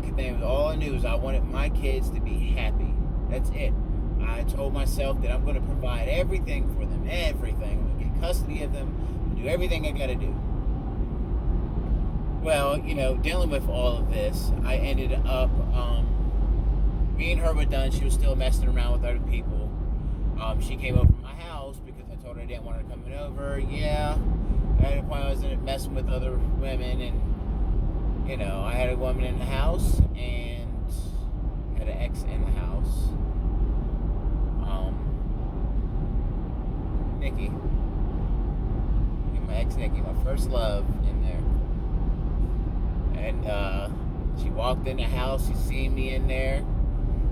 fucking thing. All I knew was I wanted my kids to be happy. That's it. I told myself that I'm going to provide everything for them. Everything. I'm going to get custody of them. Do everything I got to do. Well, dealing with all of this, I ended up, me and her were done. She was still messing around with other people. She came over to my house because I told her I didn't want her coming over. Yeah. At a point I was messing with other women, and I had a woman in the house and had an ex in the house. Nikki. My ex Nikki, my first love in there. And she walked in the house, she seen me in there,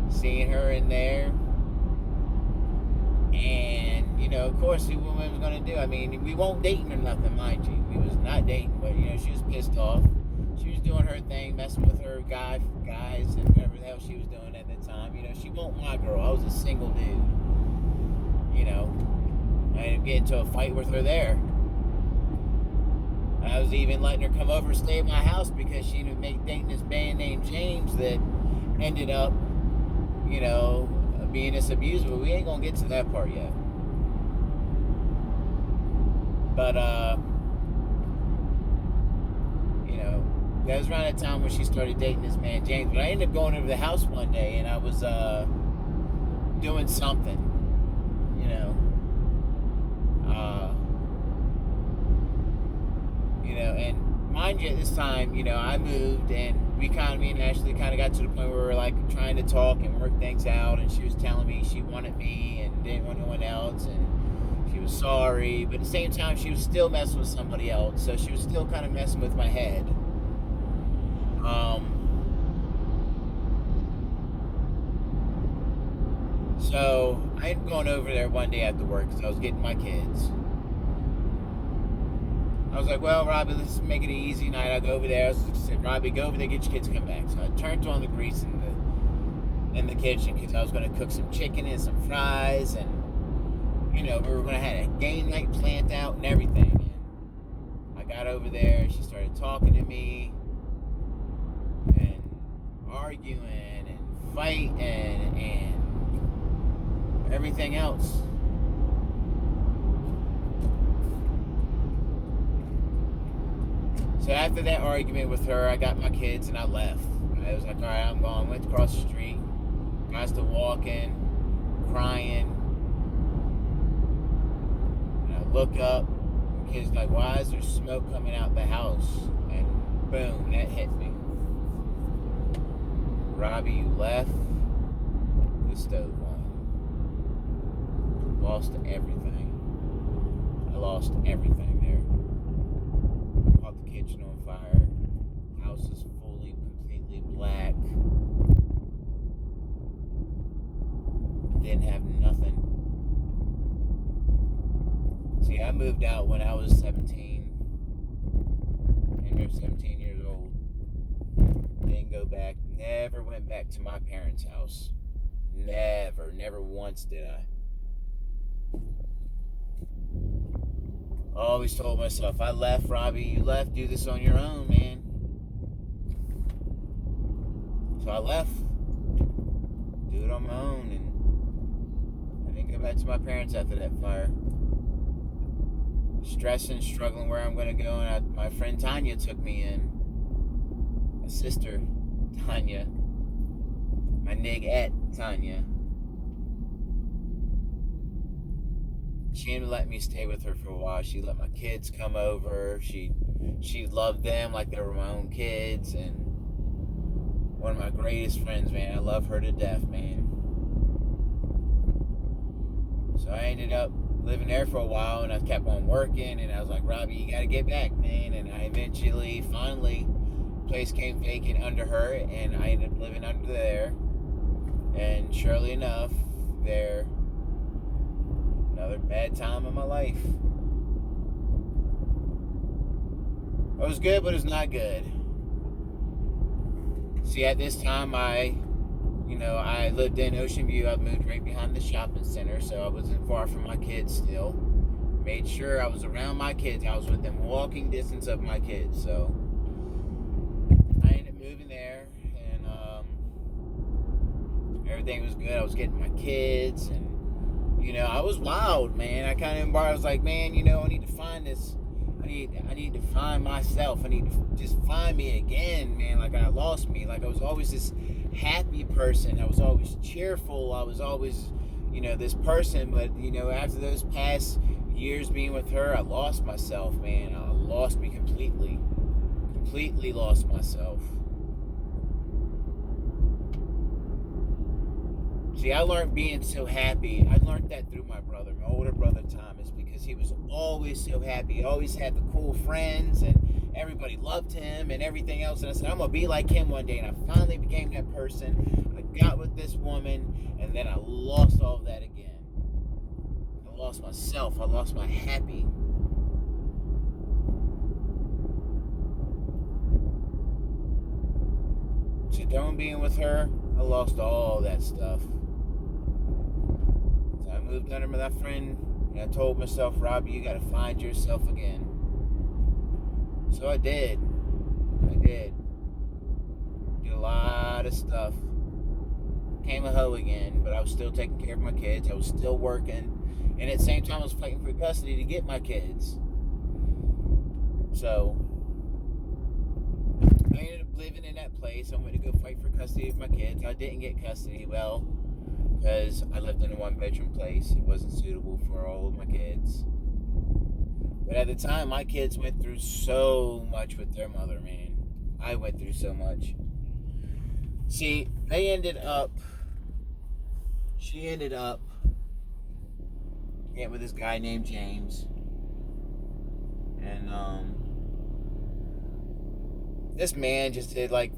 seeing her in there. And, of course, see what we was going to do. I mean, we won't dating or nothing, mind you. We was not dating, but, she was pissed off. She was doing her thing, messing with her guys and whatever the hell she was doing at the time. She wasn't my girl. I was a single dude. I ended up getting into a fight with her there. I was even letting her come over and stay at my house because she was dating this man named James that ended up, being this abuser. But we ain't gonna get to that part yet. But that was around that time when she started dating this man James. But I ended up going over to the house one day and I was doing something, and mind you, at this time, I moved and me and Ashley kind of got to the point where we were like trying to talk and work things out, and she was telling me she wanted me and didn't want no one else, and she was sorry, but at the same time she was still messing with somebody else, so she was still kind of messing with my head. So I ended up going over there one day after work because I was getting my kids. I was like, well, Robbie, let's make it an easy night. I'll go over there. I said, Robbie, go over there, get your kids, come back. So I turned on the grease in the kitchen because I was going to cook some chicken and some fries, and we were going to have a game night planned out and everything. And I got over there. She started talking to me and arguing and fighting and everything else. So after that argument with her, I got my kids and I left. I was like, all right, I'm going. Went across the street. I was still walking, crying. And I look up. The kid's like, why is there smoke coming out the house? And boom, that hit me. Robbie, you left the stove on. Lost everything. I lost everything there. Caught the kitchen on fire. House is fully, completely black. Didn't have nothing. See, I moved out when I was 17. And you're 17 years old. Didn't go back. Never went back to my parents' house. Never once did I. I always told myself, I left, Robbie, you left, do this on your own, man. So I left. Do it on my own, and I didn't go back to my parents after that fire. Stressing, struggling where I'm going to go, and my friend Tanya took me in. My sister, Tanya. My nigette, Tanya. She didn't let me stay with her for a while. She let my kids come over. She loved them like they were my own kids. And one of my greatest friends, man. I love her to death, man. So I ended up living there for a while, and I kept on working. And I was like, Robbie, you got to get back, man. And I eventually, finally, place came vacant under her, and I ended up living under there. And surely enough, there... another bad time in my life. It was good, but it was not good. See, at this time, I lived in Ocean View. I moved right behind the shopping center, so I wasn't far from my kids still. Made sure I was around my kids. I was within walking distance of my kids, so I ended up moving there, and Everything was good. I was getting my kids, and I was wild, man. I kind of embarked. I was like, man, I need to find this. I need to find myself. I need to just find me again, man. Like I lost me. Like I was always this happy person. I was always cheerful. I was always, this person. But after those past years being with her, I lost myself, man. I lost me completely. Completely lost myself. See, I learned being so happy. I learned that through my brother, my older brother Thomas, because he was always so happy. He always had the cool friends, and everybody loved him and everything else. And I said, I'm going to be like him one day. And I finally became that person. I got with this woman, and then I lost all of that again. I lost myself. I lost my happy. See, done being with her, I lost all that stuff. So I moved under with that friend, and I told myself, Robbie, you gotta find yourself again. So I did. Did a lot of stuff. Became a hoe again, but I was still taking care of my kids. I was still working, and at the same time I was fighting for custody to get my kids. So I ended up living in that place. I went to go fight for custody of my kids. I didn't get custody, well, because I lived in a one-bedroom place. It wasn't suitable for all of my kids. But at the time, my kids went through so much with their mother, man. I went through so much. See, she ended up getting with this guy named James. And, this man just did like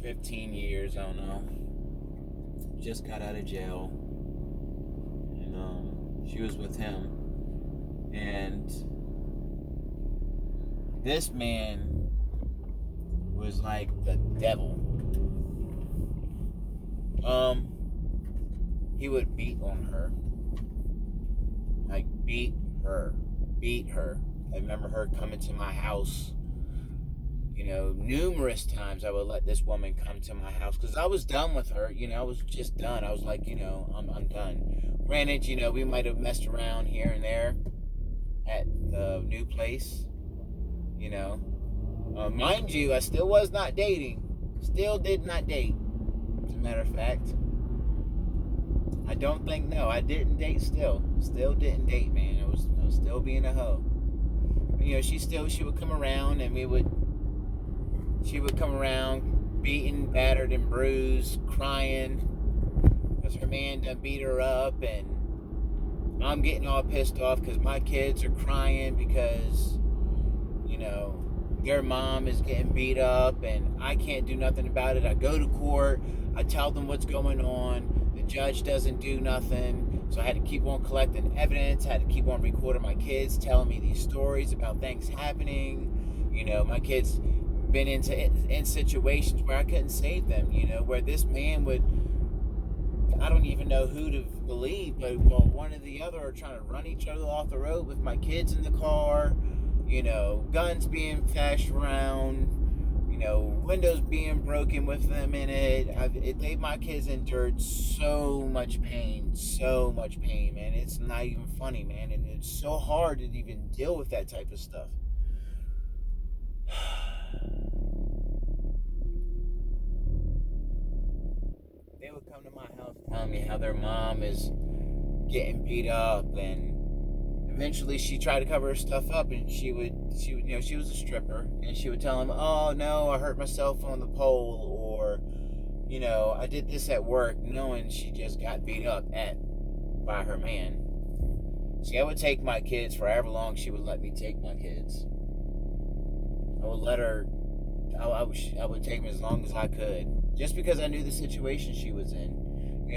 15 years, I don't know. Just got out of jail. And she was with him. And this man was like the devil. He would beat on her. Like beat her. I remember her coming to my house. Numerous times I would let this woman come to my house because I was done with her. I was just done. I was like, I'm done. Granted, we might have messed around here and there at the new place. Mind you, I still was not dating. Still did not date. As a matter of fact, I don't think, no, I didn't date still. Still didn't date, man. I was still being a hoe. She would come around and she would come around beaten, battered, and bruised, crying because her man done beat her up, and I'm getting all pissed off because my kids are crying because, their mom is getting beat up, and I can't do nothing about it. I go to court. I tell them what's going on. The judge doesn't do nothing. So I had to keep on collecting evidence. I had to keep on recording my kids telling me these stories about things happening. My kids been in situations where I couldn't save them, where this man would, I don't even know who to believe, but one or the other are trying to run each other off the road with my kids in the car, guns being flashed around, windows being broken with them in it. My kids endured so much pain, man. It's not even funny, man, and it's so hard to even deal with that type of stuff. They would come to my house telling me how their mom is getting beat up, and eventually she tried to cover her stuff up, and she was a stripper, and she would tell him, oh no, I hurt myself on the pole, or I did this at work, knowing she just got beat up by her man. See, I would take my kids for however long she would let me take my kids. I would let her, I would take them as long as I could, just because I knew the situation she was in.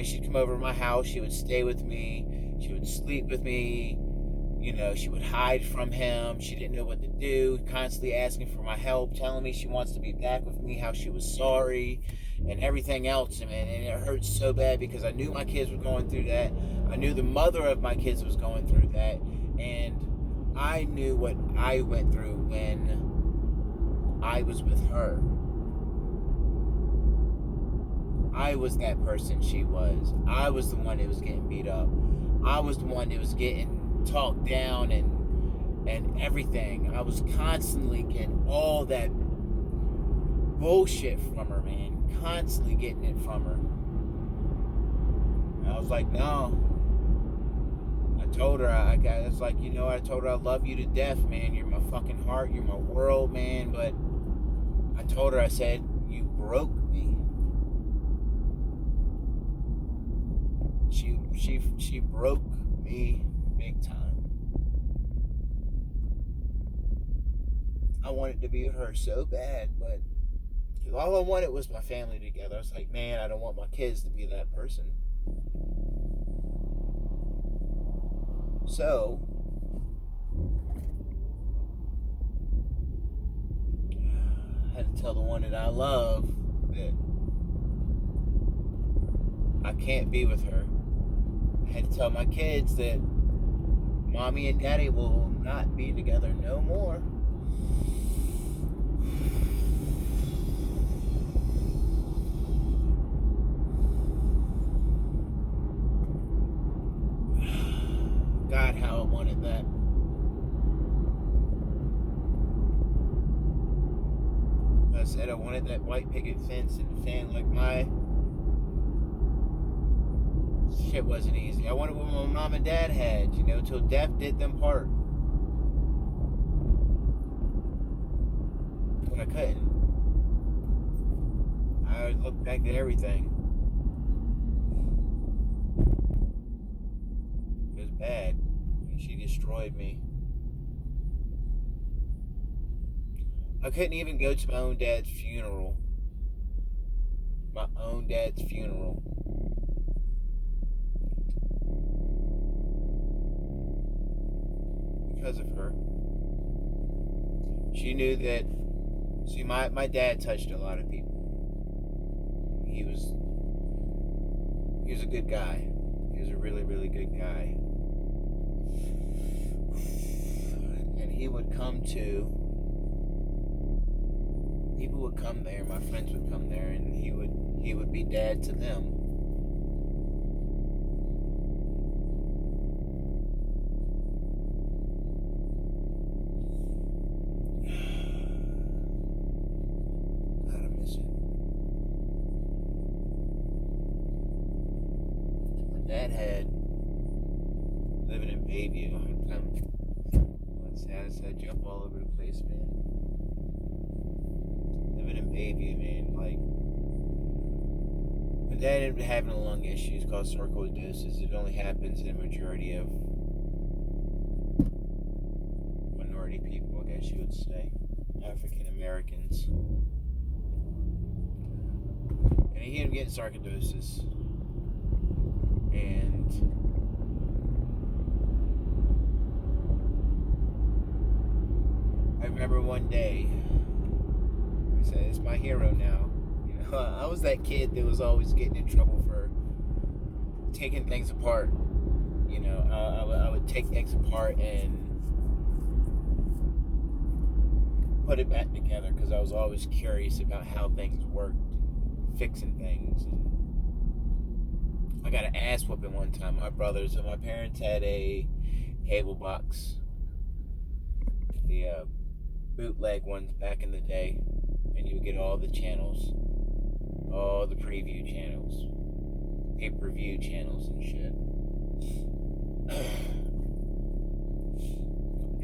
She'd come over to my house, she would stay with me, she would sleep with me, she would hide from him, she didn't know what to do, constantly asking for my help, telling me she wants to be back with me, how she was sorry, and everything else, and it hurt so bad because I knew my kids were going through that. I knew the mother of my kids was going through that, and I knew what I went through when I was with her. I was that person she was. I was the one that was getting beat up. I was the one that was getting talked down and everything. I was constantly getting all that bullshit from her, man. Constantly getting it from her. And I was like, no. I told her, I was like, I told her I love you to death, man. You're my fucking heart. You're my world, man. But I told her, I said, you broke me. She broke me big time. I wanted to be with her so bad, but all I wanted was my family together. I was like, man, I don't want my kids to be that person. So, I had to tell the one that I love that I can't be with her. I had to tell my kids that mommy and daddy will not be together no more. God, how I wanted that. I said I wanted that white picket fence and the fan like my shit wasn't easy. I wanted what my mom and dad had, till death did them part. When I couldn't. I looked back at everything. It was bad. She destroyed me. I couldn't even go to my own dad's funeral. My own dad's funeral. Because of her. She knew that, see, my dad touched a lot of people. He was a good guy. He was a really, really good guy. And he would come to, people would come there, my friends would come there, and he would be dad to them. God, I miss it. My dad had, living in Bayview, I said jump all over the place, man. Living in Bayview, man, like, my dad ended up having lung issues called sarcoidosis. It only happens in a majority of minority people, I guess you would say, African Americans. And he ended up getting sarcoidosis. And I remember one day, I said, it's my hero now. I was that kid that was always getting in trouble for taking things apart. I would take things apart and put it back together because I was always curious about how things worked, fixing things. And I got an ass whooping one time. My parents had a cable box. The bootleg ones back in the day, and you would get all the channels, all the preview channels, pay-per-view channels and shit.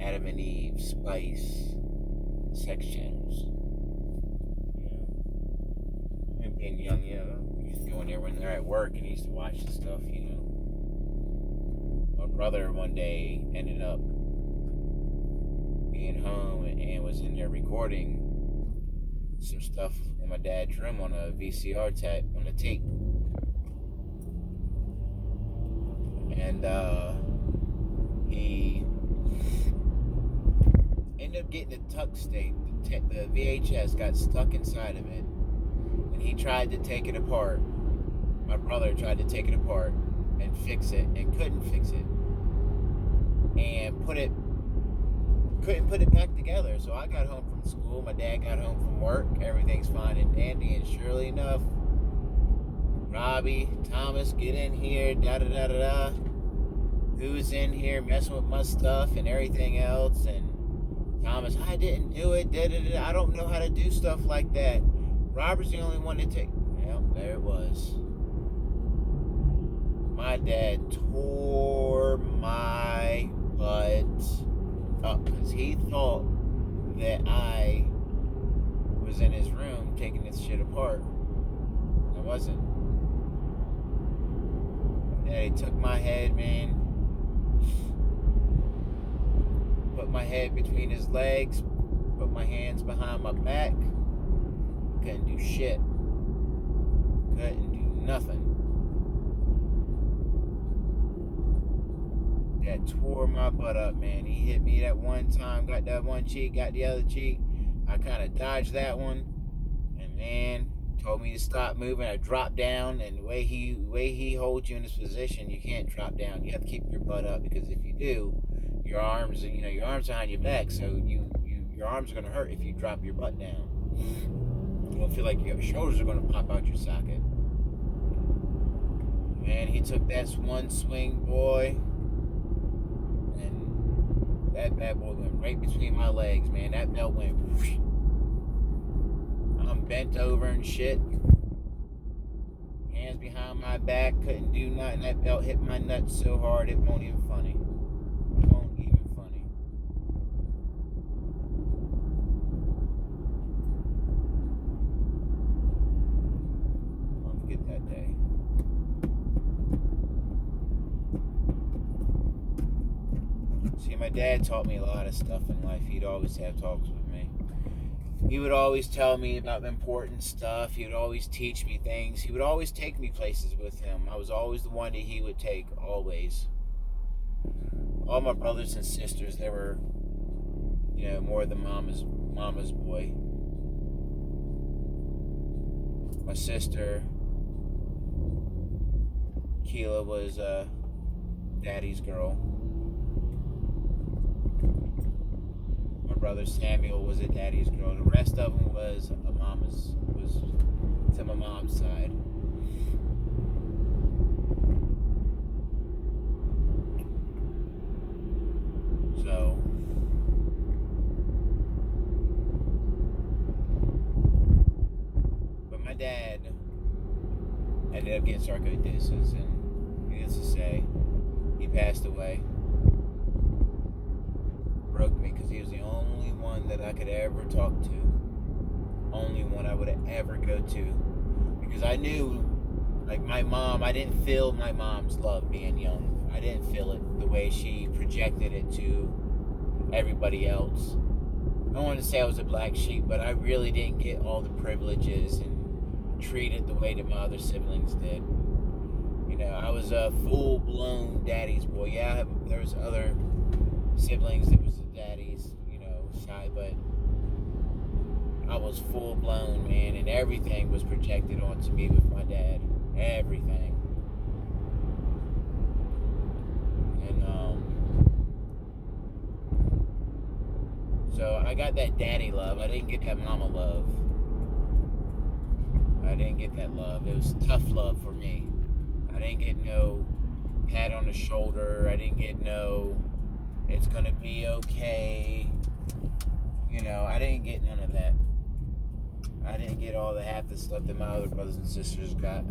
Adam and Eve, Spice, sex channels. And being young, you used to go in there when they're at work and used to watch the stuff, My brother one day ended up being home and was in there recording some stuff in my dad's room on a VCR tape, on a tape. And he ended up getting a tuck state. The VHS got stuck inside of it, and he tried to take it apart. My brother tried to take it apart and fix it, and couldn't fix it, and couldn't put it back together. So I got home from school, my dad got home from work, everything's fine and dandy, and surely enough, Robbie, Thomas, get in here, da da da da da. Who's in here messing with my stuff and everything else? And Thomas, I didn't do it, da da da. I don't know how to do stuff like that. Robert's the only one to take. Well, there it was. My dad tore my butt up because he thought that I was in his room taking this shit apart. I wasn't. Daddy took my head, man. Put my head between his legs. Put my hands behind my back. Couldn't do shit. Couldn't do nothing. That tore my butt up, man. He hit me that one time, got that one cheek, got the other cheek. I kind of dodged that one, and man, told me to stop moving. I dropped down, and the way he holds you in this position, you can't drop down. You have to keep your butt up, because if you do, your arms behind your back, so your arms are gonna hurt if you drop your butt down. You don't feel like your shoulders are gonna pop out your socket. Man, he took that one swing, boy. That bad boy went right between my legs, man. That belt went whoosh. I'm bent over and shit. Hands behind my back, couldn't do nothing. That belt hit my nuts so hard it won't even funny. It won't even funny. I'll forget that day. See, my dad taught me a lot of stuff in life. He'd always have talks with me. He would always tell me about the important stuff. He would always teach me things. He would always take me places with him. I was always the one that he would take, always. All my brothers and sisters, they were, more than mama's boy. My sister, Keela, was daddy's girl. Brother Samuel was a daddy's girl. The rest of them was to my mom's side. So, but my dad ended up getting sarcoidosis, and needless to say, he passed away. Broke me, because he was the only one that I could ever talk to. Only one I would ever go to. Because I knew, like my mom, I didn't feel my mom's love being young. I didn't feel it the way she projected it to everybody else. I don't want to say I was a black sheep, but I really didn't get all the privileges and treated the way that my other siblings did. I was a full-blown daddy's boy. Yeah, there was other siblings that was the daddy's, side, but I was full-blown, man, and everything was projected onto me with my dad. Everything. And, so I got that daddy love. I didn't get that mama love. I didn't get that love. It was tough love for me. I didn't get no pat on the shoulder. I didn't get no, it's gonna be okay. I didn't get none of that. I didn't get all the half the stuff that my other brothers and sisters got.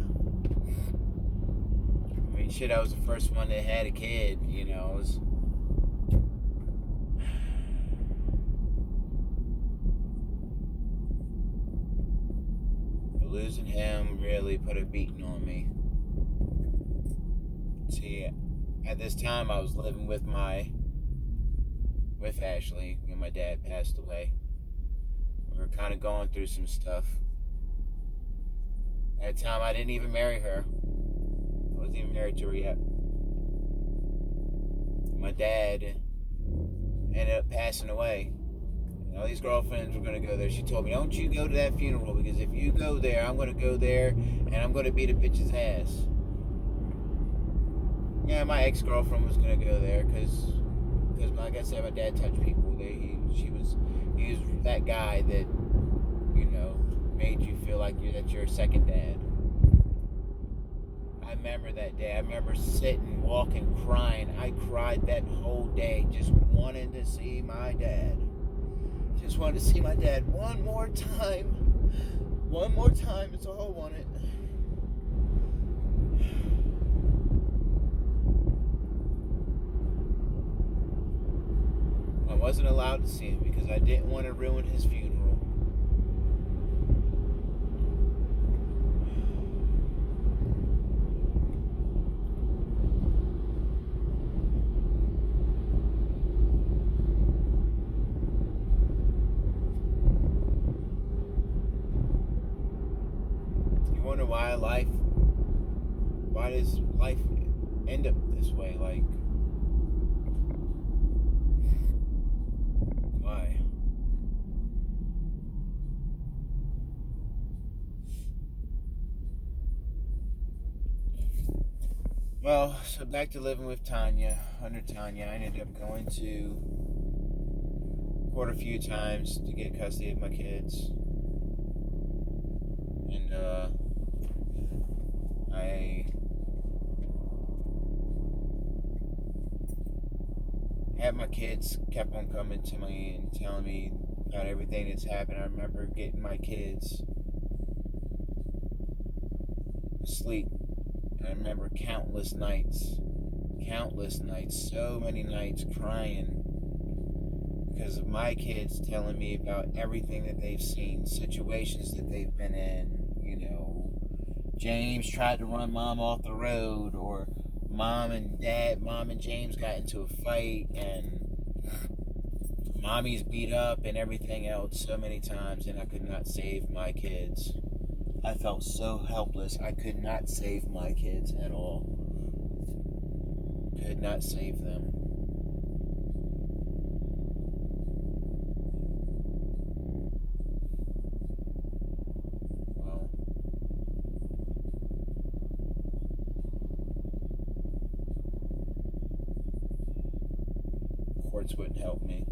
I mean, shit, I was the first one that had a kid, Losing him really put a beating on me. See, at this time I was living with Ashley when my dad passed away. We were kind of going through some stuff. At the time, I didn't even marry her. I wasn't even married to her yet. My dad ended up passing away. All these girlfriends were going to go there. She told me, don't you go to that funeral, because if you go there, I'm going to go there and I'm going to beat a bitch's ass. Yeah, my ex-girlfriend was going to go there because like I said, my dad touched people. He was that guy that, made you feel like you're a second dad. I remember that day. I remember sitting, walking, crying. I cried that whole day, just wanting to see my dad. Just wanted to see my dad one more time. One more time is all I wanted. I wasn't allowed to see him because I didn't want to ruin his funeral. You wonder why does life end up this way? Like, why? Well, so back to living with Tanya. Under Tanya, I ended up going to court a few times to get custody of my kids. And I had my kids kept on coming to me and telling me about everything that's happened. I remember getting my kids asleep. I remember countless nights, so many nights crying because of my kids telling me about everything that they've seen, situations that they've been in. You know, James tried to run mom off the road, or mom and James got into a fight, and mommy's beat up and everything else so many times, and I could not save my kids. I felt so helpless. I could not save my kids at all. Could not save them. Well, courts wouldn't help me.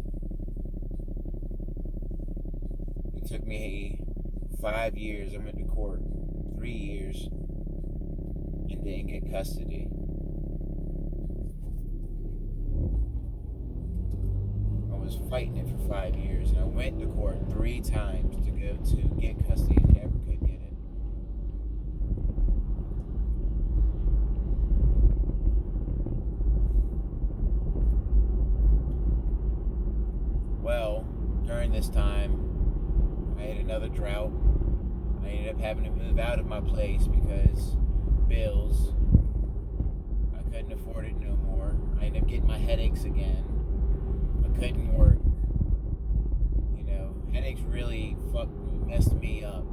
It took me 5 years. I went to court 3 years and didn't get custody. I was fighting it for 5 years, and I went to court 3 times to go to get custody and never could get it. Well, during this time, I had another drought. I ended up having to move out of my place because bills. I couldn't afford it no more. I ended up getting my headaches again. I couldn't work. You know, headaches really messed me up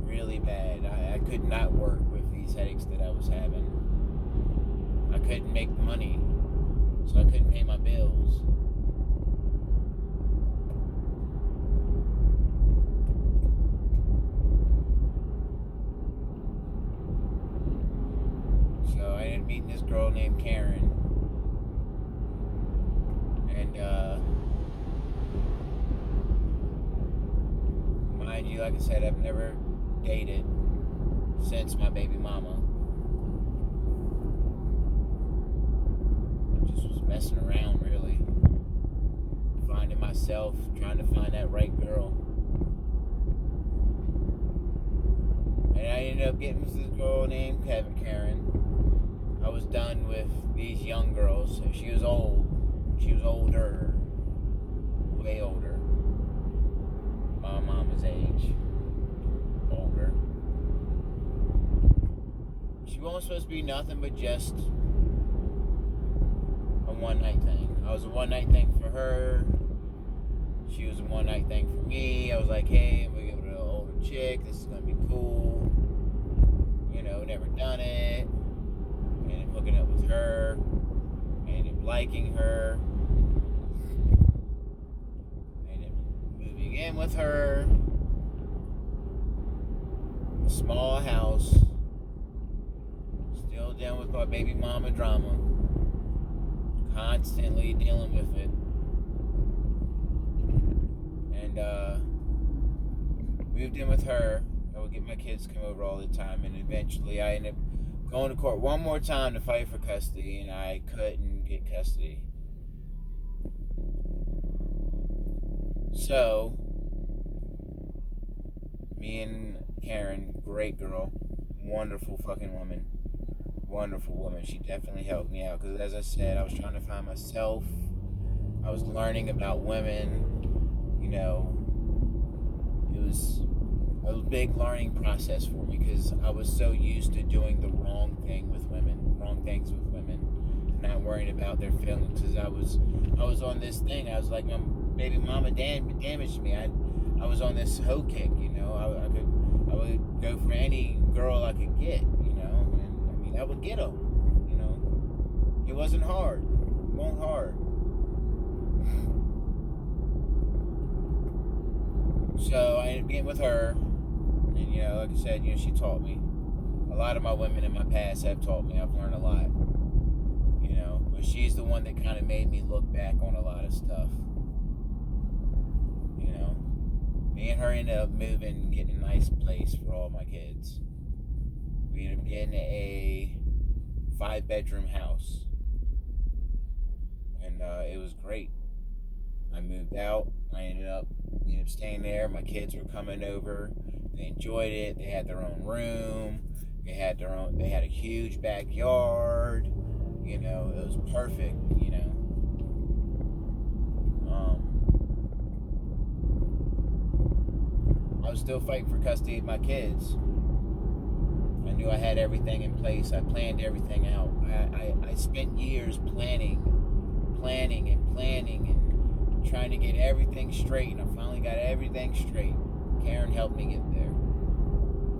really bad. I could not work with these headaches that I was having. I couldn't make money, so I couldn't pay my bills. So I ended up meeting this girl named Karen. And mind you, like I said, I've never dated since my baby mama. Just was messing around, really. Finding myself, trying to find that right girl. And I ended up getting with this girl named Karen. I was done with these young girls. She was old. She was older. Way older. My mama's age. Older. She wasn't supposed to be nothing but just a one-night thing. I was a one-night thing for her. She was a one-night thing for me. I was like, hey, I'm going to go to an older chick. This is going to be cool. You know, never done it. Ended up hooking up with her. Ended up liking her. Ended up moving in with her. A small house. Still dealing with my baby mama drama. Constantly dealing with it. And moved in with her. I would get my kids to come over all the time, and eventually I ended up going to court one more time to fight for custody, and I couldn't get custody. So, me and Karen, great girl, wonderful fucking woman, wonderful woman. She definitely helped me out because, as I said, I was trying to find myself. I was learning about women. You know, it was a big learning process for me because I was so used to doing the wrong things with women, not worrying about their feelings. Because I was on this thing. I was like, my baby mama damaged me. I was on this hoe kick, you know. I would go for any girl I could get, you know. And I mean, I would get them, you know. It wasn't hard. It wasn't hard. So I ended up getting with her, and you know, like I said, you know, she taught me. A lot of my women in my past have taught me. I've learned a lot, you know. But she's the one that kind of made me look back on a lot of stuff. You know, me and her ended up moving and getting a nice place for all my kids. We ended up getting a 5-bedroom house, and it was great. I moved out. We ended up staying there. My kids were coming over. They enjoyed it. They had their own room. They had a huge backyard. You know, it was perfect. You know. I was still fighting for custody of my kids. I knew I had everything in place. I planned everything out. I spent years planning and trying to get everything straight, and I finally got everything straight. Karen helped me get there.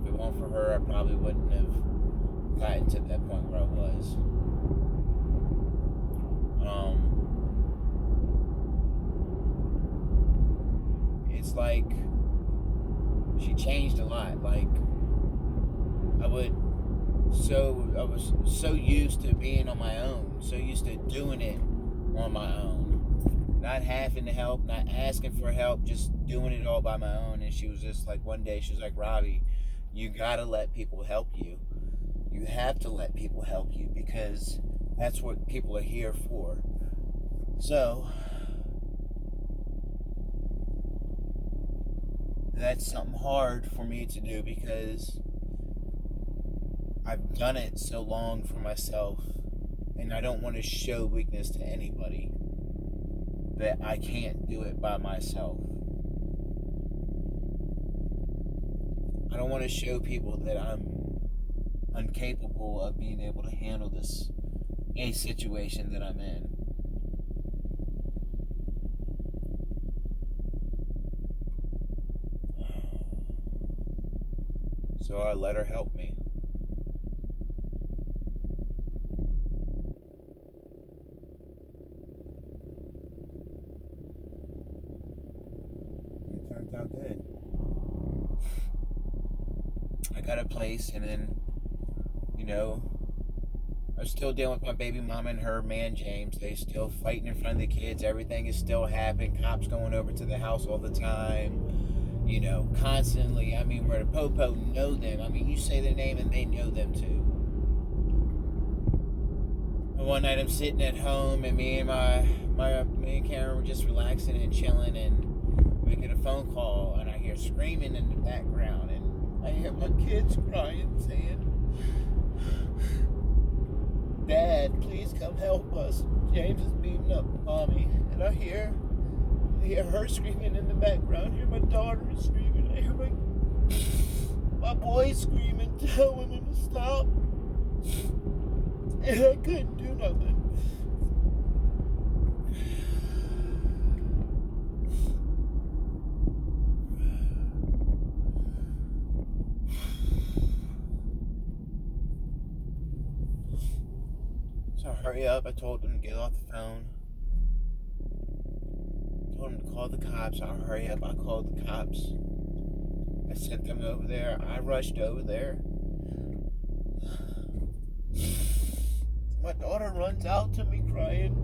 If it weren't for her, I probably wouldn't have gotten to that point where I was. It's like she changed a lot. Like I was so used to being on my own, so used to doing it on my own, not having to help, not asking for help, just doing it all by my own. And she was just like, one day she was like, Robbie, you gotta let people help you. You have to let people help you because that's what people are here for. So that's something hard for me to do because I've done it so long for myself, and I don't want to show weakness to anybody that I can't do it by myself. I don't want to show people that I'm incapable of being able to handle a situation that I'm in. So I let her help me. It turned out good. I got a place, and then, you know, I was still dealing with my baby mama and her man James. They still fighting in front of the kids. Everything is still happening. Cops going over to the house all the time. You know, constantly. I mean, where the Popo know them. I mean, you say their name and they know them too. And one night I'm sitting at home, and me and Karen were just relaxing and chilling, and we get a phone call, and I hear screaming in the background, and I hear my kids crying, saying, Dad, please come help us. James is beating up Mommy. And I hear her screaming in the background. I hear my daughter screaming. I hear my boy screaming, telling him to stop. And I couldn't do nothing. So hurry up. I told them to get off the phone. I told them to call the cops. I'll hurry up. I called the cops. I sent them over there. I rushed over there. My daughter runs out to me crying.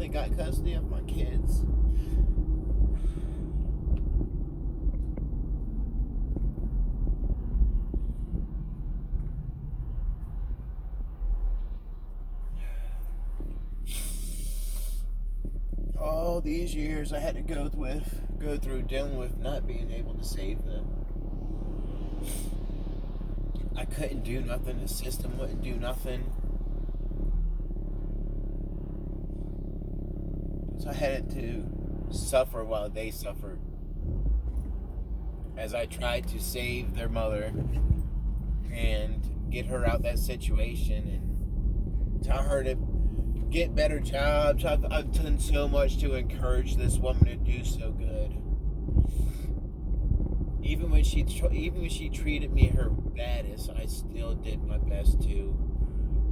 finally got custody of my kids. All these years I had to go through dealing with not being able to save them. I couldn't do nothing. The system wouldn't do nothing. So I had to suffer while they suffered. As I tried to save their mother and get her out that situation and tell her to get better jobs. I've done so much to encourage this woman to do so good. Even when she treated me her baddest, I still did my best to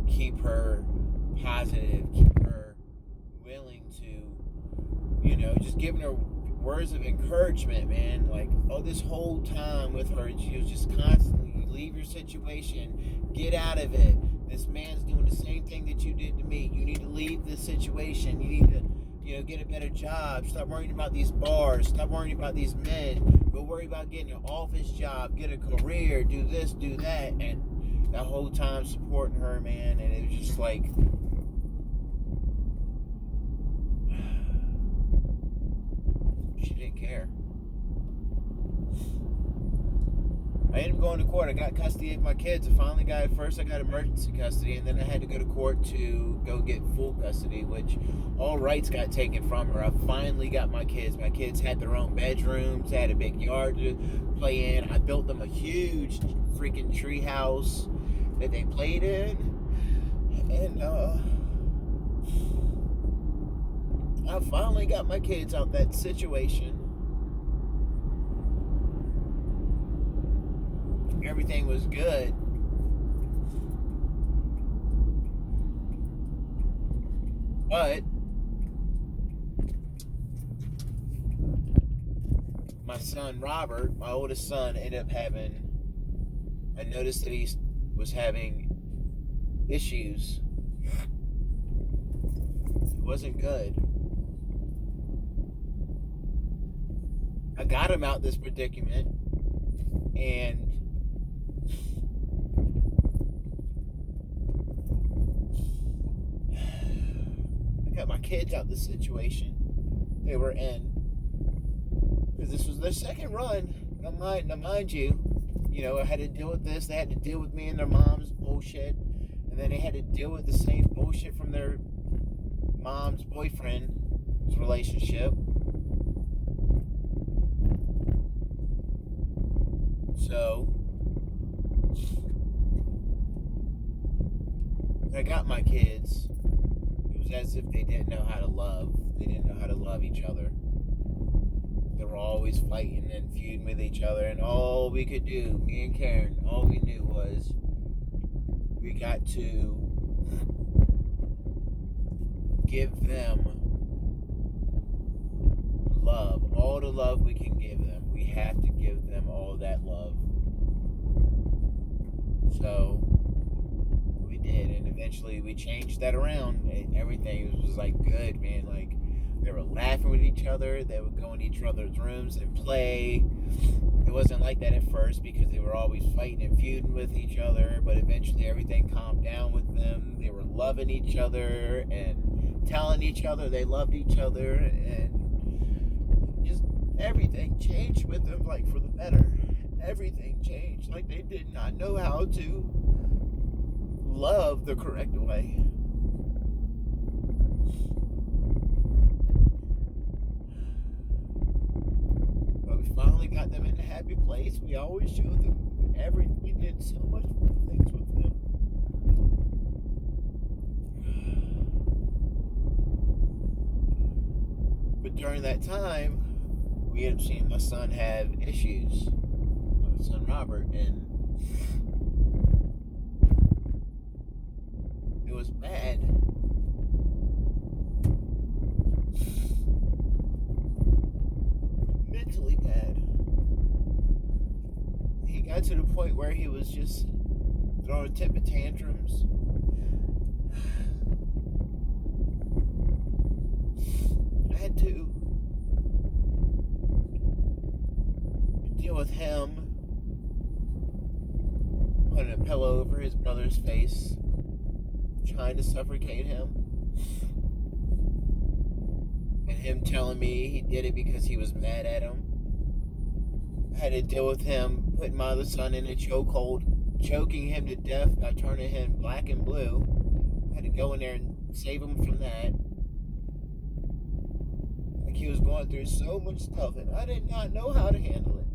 keep her positive, keep her willing to, just giving her words of encouragement, man. Like, this whole time with her, she was just constantly, leave your situation, get out of it. This man's doing the same thing that you did to me. You need to leave this situation. You need to, get a better job. Stop worrying about these bars. Stop worrying about these men. Go worry about getting an office job, get a career, do this, do that. And that whole time supporting her, man. And it was just like, she didn't care. I ended up going to court. I got custody of my kids. I got emergency custody, and then I had to go to court to go get full custody, which all rights got taken from her. I finally got my kids. My kids had their own bedrooms, had a big yard to play in. I built them a huge freaking tree house that they played in. And I finally got my kids out that situation. Everything was good. But my son Robert, my oldest son, I noticed that he was having issues. It wasn't good. I got him out this predicament, and I got my kids out the situation they were in, because this was their second run. Now mind you, I had to deal with this. They had to deal with me and their mom's bullshit, and then they had to deal with the same bullshit from their mom's boyfriend's relationship. So when I got my kids, it was as if they didn't know how to love. They didn't know how to love each other. They were always fighting and feuding with each other, and all we could do, me and Karen, all we knew was we got to give them love, all the love we can give them. We have to give them all that love. So we did, and eventually we changed that around, and everything was like good, man. Like, they were laughing with each other. They would go in each other's rooms and play. It wasn't like that at first because they were always fighting and feuding with each other, but eventually everything calmed down with them. They were loving each other and telling each other they loved each other, and just everything changed with them, like, for the better. Everything changed. Like, they did not know how to love the correct way. But we finally got them in a happy place. We always showed them we did so much things with them. But during that time, we ended up seeing my son have issues. My son Robert, and it was bad. Mentally bad. He got to the point where he was just throwing temper tantrums. had to deal with him putting a pillow over his brother's face, trying to suffocate him, and him telling me he did it because he was mad at him. I had to deal with him putting my other son in a chokehold, choking him to death by turning him black and blue. I had to go in there and save him from that. Like, he was going through so much stuff, and I did not know how to handle it.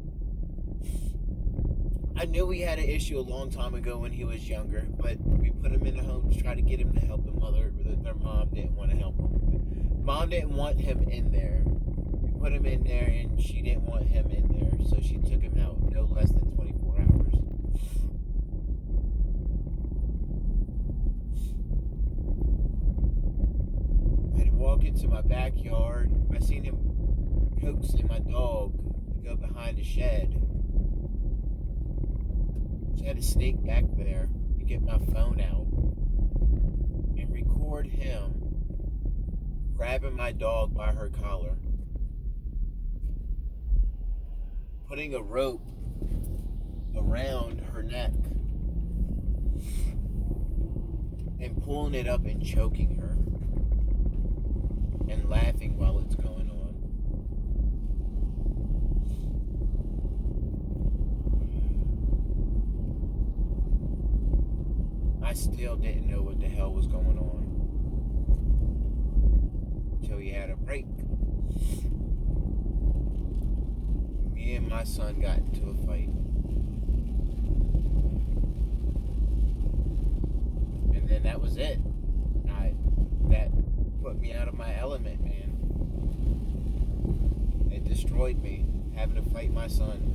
I knew we had an issue a long time ago when he was younger, but we put him in a home to try to get him to help him. Their mom didn't want to help him. Mom didn't want him in there. We put him in there, and she didn't want him in there, so she took him out no less than 24 hours. I had to walk into my backyard. I seen him coaxing my dog to go behind the shed. So I had to sneak back there and get my phone out and record him grabbing my dog by her collar, putting a rope around her neck, and pulling it up and choking her, and laughing while it's going on. I still didn't know what the hell was going on until he had a break. Me and my son got into a fight. And then that was it. That put me out of my element, man. It destroyed me, having to fight my son.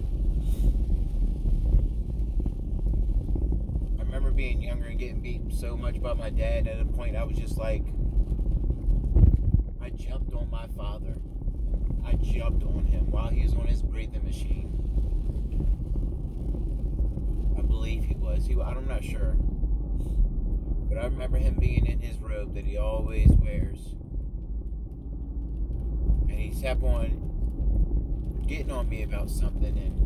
I remember being younger and getting beat so much by my dad, at a point I was just like, I jumped on my father. I jumped on him while he was on his breathing machine. I believe he was. I'm not sure. But I remember him being in his robe that he always wears. And he kept on getting on me about something, and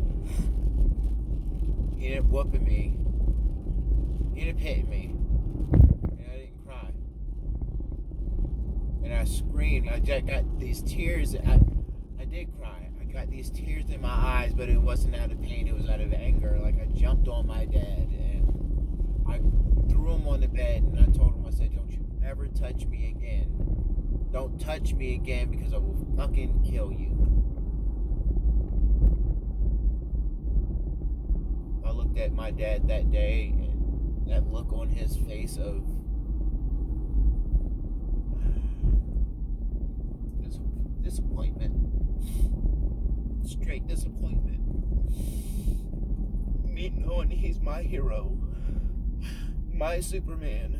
he ended up whooping me. He ended up hitting me. And I didn't cry. And I screamed. I got these tears. I did cry. I got these tears in my eyes, but it wasn't out of pain. It was out of anger. Like, I jumped on my dad, and I threw him on the bed, and I told him, I said, don't you ever touch me again. Don't touch me again, because I will fucking kill you. I looked at my dad that day, and that look on his face of disappointment. Straight disappointment. Me knowing he's my hero. My Superman.